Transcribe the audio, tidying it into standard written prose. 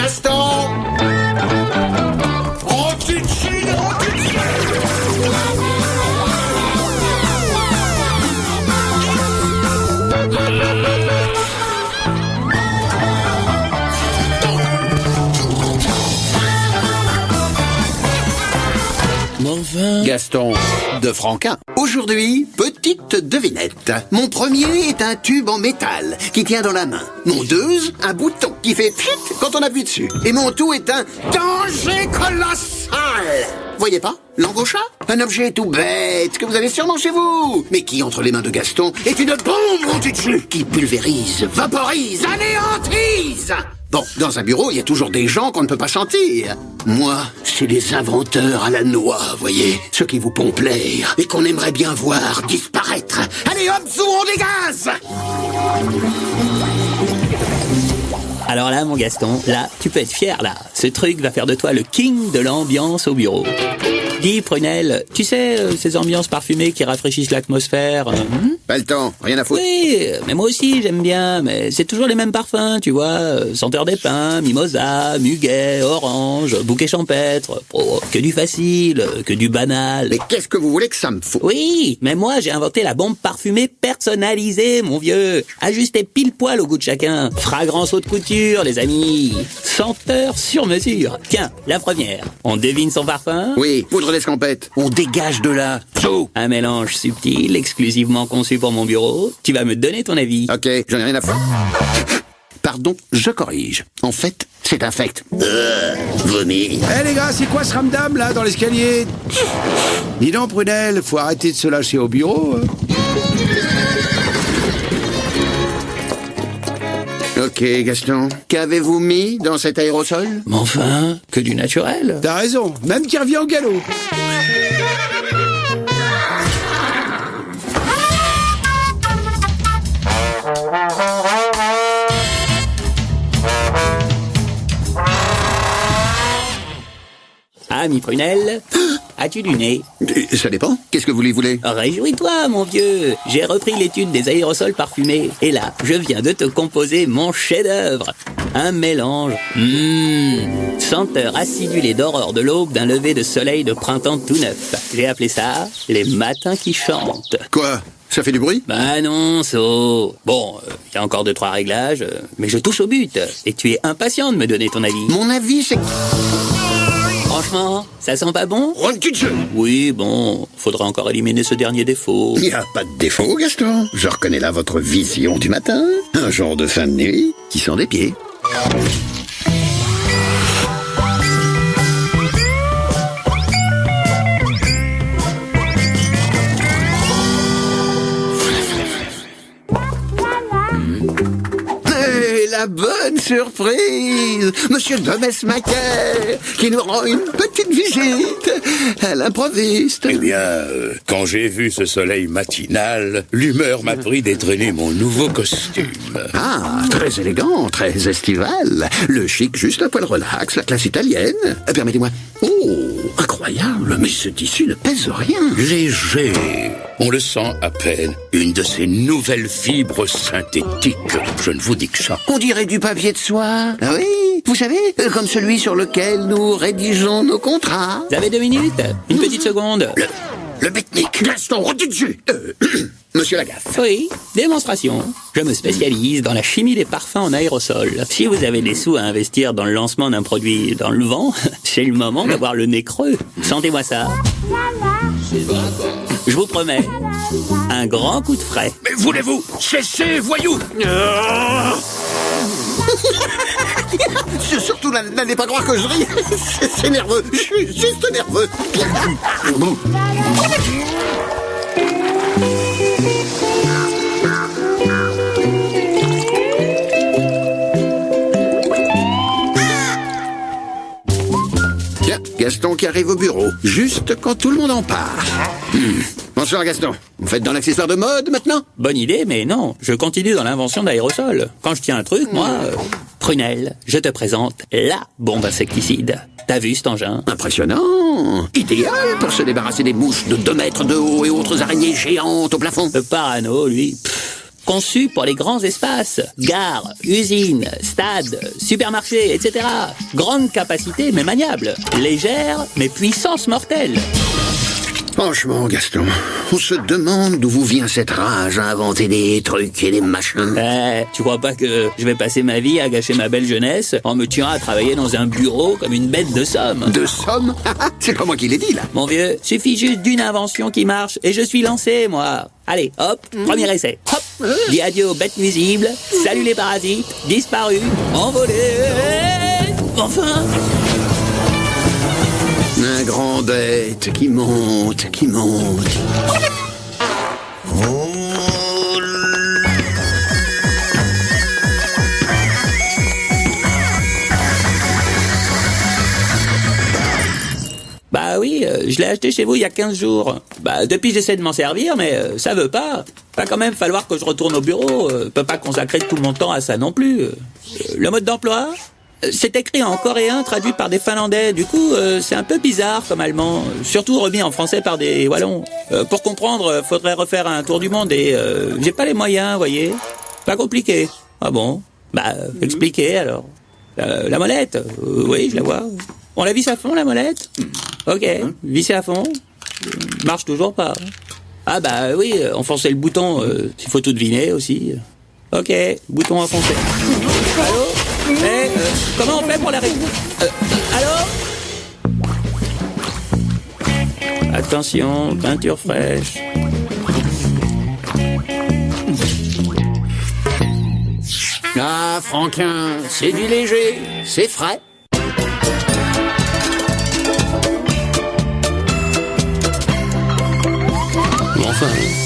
Gaston! Gaston de Franquin. Aujourd'hui, petite devinette. Mon premier est un tube en métal qui tient dans la main. Mon deuxième, un bouton qui fait pfft quand on appuie dessus. Et mon tout est un danger colossal. Voyez pas? Langue au chat? Un objet tout bête que vous avez sûrement chez vous, mais qui, entre les mains de Gaston, est une bombe anti-dessus qui pulvérise, vaporise, anéantise. Bon, dans un bureau, il y a toujours des gens qu'on ne peut pas sentir. Moi, c'est les inventeurs à la noix, voyez. Ceux qui vous pompent l'air et qu'on aimerait bien voir disparaître. Allez hop, zou, on dégage! Alors là, mon Gaston, là, tu peux être fier, là. Ce truc va faire de toi le king de l'ambiance au bureau. Dis, Prunelle, tu sais, ces ambiances parfumées qui rafraîchissent l'atmosphère... Pas le temps, rien à foutre. Oui, mais moi aussi, j'aime bien, mais c'est toujours les mêmes parfums, tu vois. Senteur des pins, mimosa, muguet, orange, bouquet champêtre. Oh, que du facile, que du banal. Mais qu'est-ce que vous voulez que ça me foute? Oui, mais moi, j'ai inventé la bombe parfumée personnalisée, mon vieux. Ajustée pile poil au goût de chacun. Fragrance haute couture, les amis. Senteur sur mesure. Tiens, la première. On devine son parfum? Oui, poudre d'escampette. On dégage de là. Zou. Un mélange subtil, exclusivement conçu pour mon bureau. Tu vas me donner ton avis. Ok, j'en ai rien à foutre. Pardon, je corrige. En fait, c'est infect. Vomi. Eh les gars, c'est quoi ce ramdam là dans l'escalier? Dis donc Prunelle, faut arrêter de se lâcher au bureau. Ok, Gaston. Qu'avez-vous mis dans cet aérosol? Mais enfin, que du naturel. T'as raison, même qui revient au galop. Ah, mi Prunelle, as-tu du nez? Ça dépend. Qu'est-ce que vous voulez? Réjouis-toi, mon vieux. J'ai repris l'étude des aérosols parfumés. Et là, je viens de te composer mon chef-d'œuvre. Un mélange. Senteur acidulée d'aurore de l'aube d'un lever de soleil de printemps tout neuf. J'ai appelé ça les matins qui chantent. Quoi? Ça fait du bruit? Bah non, So. Bon, y a encore 2-3 réglages, mais je touche au but. Et tu es impatient de me donner ton avis. Mon avis, c'est... Franchement, ça sent pas bon? Rôti-de-jeu. Oui, bon, faudra encore éliminer ce dernier défaut. Il n'y a pas de défaut, Gaston. Je reconnais là votre vision du matin. Un genre de fin de nuit qui sent des pieds. La bonne surprise, Monsieur Domesmaquer, qui nous rend une petite visite à l'improviste. Eh bien, quand j'ai vu ce soleil matinal, l'humeur m'a pris d'étraîner mon nouveau costume. Ah, très élégant, très estival. Le chic juste un poil relax, la classe italienne. Permettez-moi. Oh, incroyable, mais ce tissu ne pèse rien. Léger, on le sent à peine. Une de ces nouvelles fibres synthétiques. Je ne vous dis que ça. On dirait du papier de soie. Ah oui, vous savez, comme celui sur lequel nous rédigeons nos contrats. Vous avez 2 minutes? Une petite seconde. Le Betnik, Gaston, rôti-de-jus. Monsieur Lagaffe. Oui, démonstration. Je me spécialise dans la chimie des parfums en aérosol. Si vous avez des sous à investir dans le lancement d'un produit dans le vent, c'est le moment d'avoir le nez creux. Sentez-moi ça. Je vous promets, un grand coup de frais. Mais voulez-vous cesser, voyou? Surtout, n'allez pas croire que je ris. C'est nerveux. Je suis juste nerveux. Tiens, Gaston qui arrive au bureau, juste quand tout le monde en part. Bonsoir Gaston, vous faites dans l'accessoire de mode maintenant? Bonne idée, mais non, je continue dans l'invention d'aérosols. Quand je tiens un truc, moi... Prunelle, je te présente la bombe insecticide. T'as vu cet engin? Impressionnant. Idéal pour se débarrasser des mouches de 2 mètres de haut et autres araignées géantes au plafond. Le parano, lui... conçu pour les grands espaces. Gares, usines, stades, supermarchés, etc. Grande capacité, mais maniable. Légère, mais puissance mortelle. Franchement, Gaston, on se demande d'où vous vient cette rage à inventer des trucs et des machins. Tu crois pas que je vais passer ma vie à gâcher ma belle jeunesse en me tuant à travailler dans un bureau comme une bête de somme? De somme? C'est pas moi qui l'ai dit, là. Mon vieux, suffit juste d'une invention qui marche et je suis lancé, moi. Allez, hop, premier essai. Hop, dis adieu aux bêtes nuisibles, salut les parasites, disparus, envolés, enfin. Un grand bête qui monte, qui monte. Bah oui, je l'ai acheté chez vous il y a 15 jours. Bah depuis j'essaie de m'en servir, mais ça veut pas. Va quand même falloir que je retourne au bureau. Peux pas consacrer tout mon temps à ça non plus. Le mode d'emploi ? C'est écrit en coréen, traduit par des Finlandais. Du coup, c'est un peu bizarre comme allemand. Surtout remis en français par des Wallons. Pour comprendre, faudrait refaire un tour du monde et j'ai pas les moyens, voyez. Pas compliqué. Ah bon ? Bah, expliquez alors. La molette ? Oui, je la vois. On la visse à fond, la molette ? Ok, vissez à fond. Marche toujours pas. Ah bah oui, enfoncer le bouton, il faut tout deviner aussi. Ok, bouton enfoncé. Allô ? Comment on fait pour la allô ? Attention, peinture fraîche. Ah, Franquin, c'est du léger, c'est frais. Enfin...